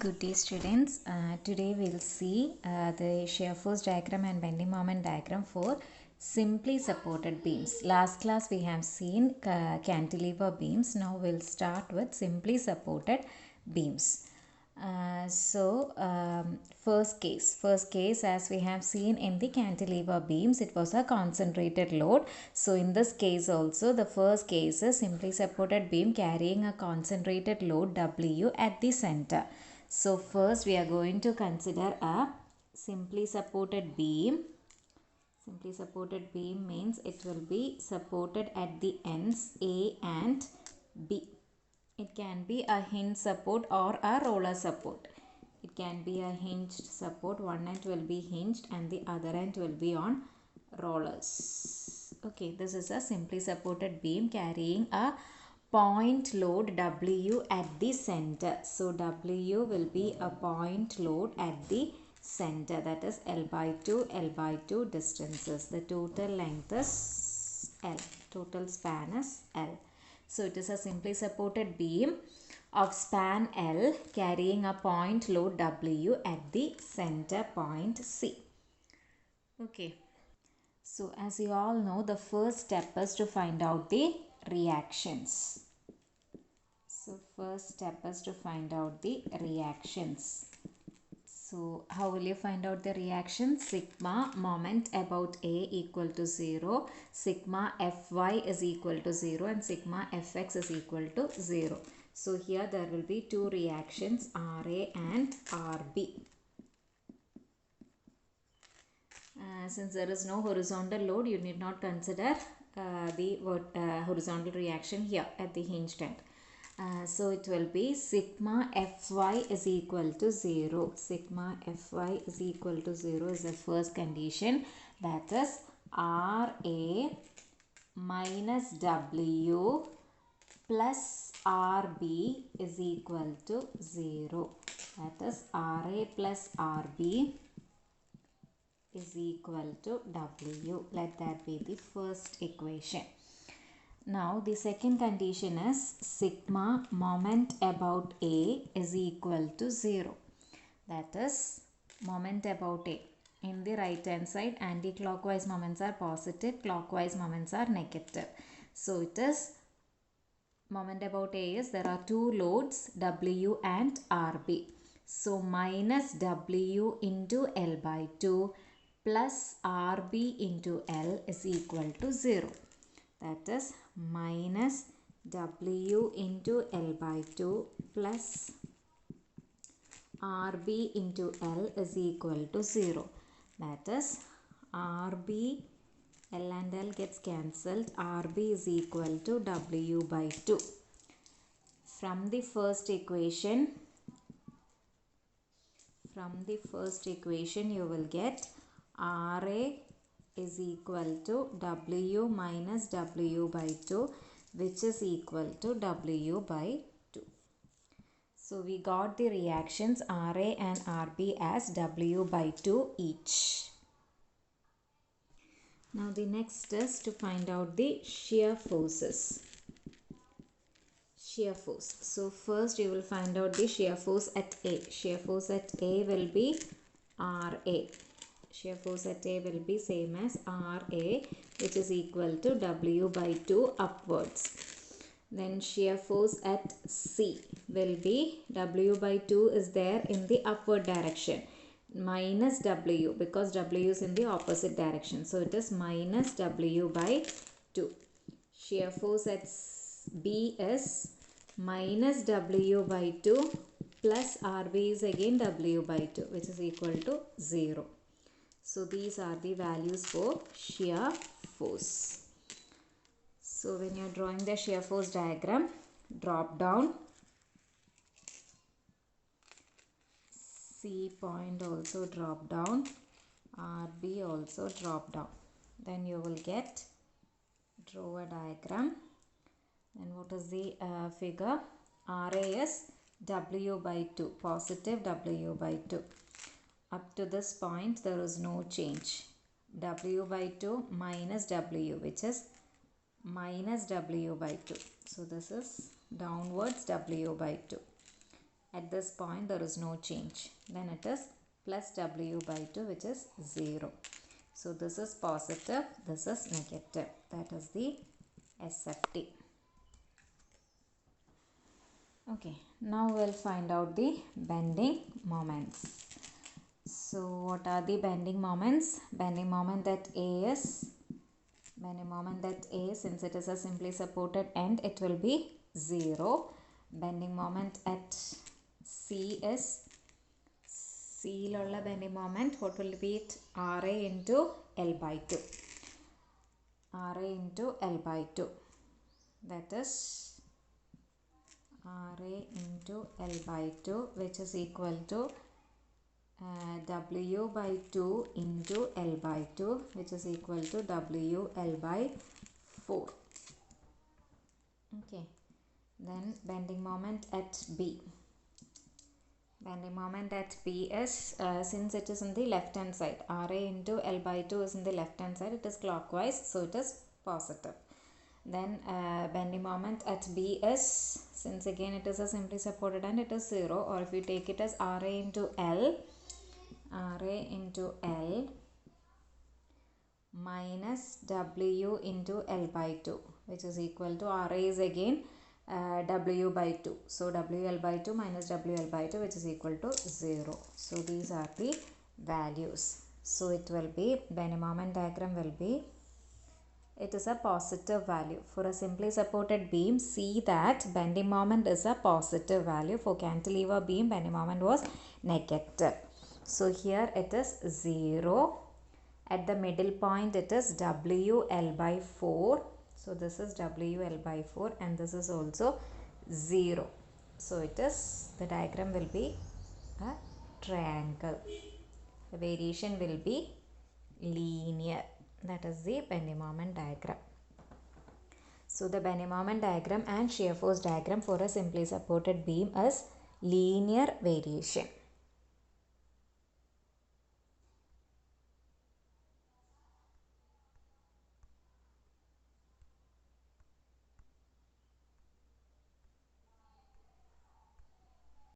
Good day students. Today we'll see the shear force diagram and bending moment diagram for simply supported beams. Last class we have seen cantilever beams. Now we'll start with simply supported beams. First case as we have seen in the cantilever beams, it was a concentrated load. So in this case also, the first case is simply supported beam carrying a concentrated load W at the center. So first we are going to consider a simply supported beam. Simply supported beam means it will be supported at the ends A and B. It can be a hinge support or a roller support. It can be a hinged support. One end will be hinged and the other end will be on rollers. Okay, this is a simply supported beam carrying a point load W at the center. So W will be a point load at the center, that is L by 2 distances. The total length is L. Total span is L. So it is a simply supported beam of span L carrying a point load W at the center point C. Okay. So as you all know, the first step is to find out the reactions. So first step is to find out the reactions. So how will you find out the reaction? Sigma moment about A equal to 0, sigma Fy is equal to 0 and sigma Fx is equal to 0. So here there will be two reactions, Ra and Rb. Since there is no horizontal load, you need not consider the horizontal reaction here at the hinged end. So it will be sigma Fy is equal to 0. Sigma Fy is equal to 0 is the first condition. That is Ra minus W plus Rb is equal to 0. That is Ra plus Rb is equal to W. Let that be the first equation. Now the second condition is sigma moment about A is equal to 0. That is moment about A. In the right hand side, anti-clockwise moments are positive, clockwise moments are negative. So it is moment about A is there are two loads W and Rb. So minus W into L by 2 plus Rb into L is equal to 0. That is minus W into L by 2 plus Rb into L is equal to 0. That is Rb, L and L gets cancelled. Rb is equal to W by 2. From the first equation, you will get Ra is equal to W minus W by 2, which is equal to W by 2. So we got the reactions Ra and Rb as W by 2 each. Now the next is to find out the shear forces. Shear force. So first you will find out the shear force at A. Shear force at A will be Ra. Shear force at A will be same as Ra, which is equal to W by 2 upwards. Then shear force at C will be W by 2 is there in the upward direction, minus W because W is in the opposite direction. So it is minus W by 2. Shear force at B is minus W by 2 plus Rb is again W by 2, which is equal to 0. So these are the values for shear force. So when you are drawing the shear force diagram, drop down. C point also drop down. Rb also drop down. Then you will get, draw a diagram. Then what is the figure? Ra is W by 2, positive W by 2. Up to this point there is no change. W by 2 minus W, which is minus W by 2. So this is downwards W by 2. At this point there is no change. Then it is plus W by 2, which is 0. So this is positive, this is negative. That is the SFD. Okay, now we'll find out the bending moments. So what are the bending moments? Bending moment at A is, since it is a simply supported end, it will be 0. Bending moment at C is, C ilulla bending moment, what will be it? RA into L by 2. RA into L by 2. That is RA into L by 2, which is equal to W by 2 into L by 2, which is equal to WL by 4. Okay. Then bending moment at B. Bending moment at B is, since it is in the left hand side, RA into L by 2 is in the left hand side, it is clockwise, so it is positive. Then bending moment at B is, since again it is a simply supported and it is 0, or if you take it as RA into L minus W into L by 2, which is equal to, RA is again W by 2. So WL by 2 minus WL by 2, which is equal to 0. So these are the values. So it will be, bending moment diagram will be, it is a positive value. For a simply supported beam, see that bending moment is a positive value. For cantilever beam, bending moment was negative. So here it is 0. At the middle point, it is WL by 4. So this is WL by 4 and this is also 0. So it is, the diagram will be a triangle. The variation will be linear. That is the bending moment diagram. So the bending moment diagram and shear force diagram for a simply supported beam is linear variation.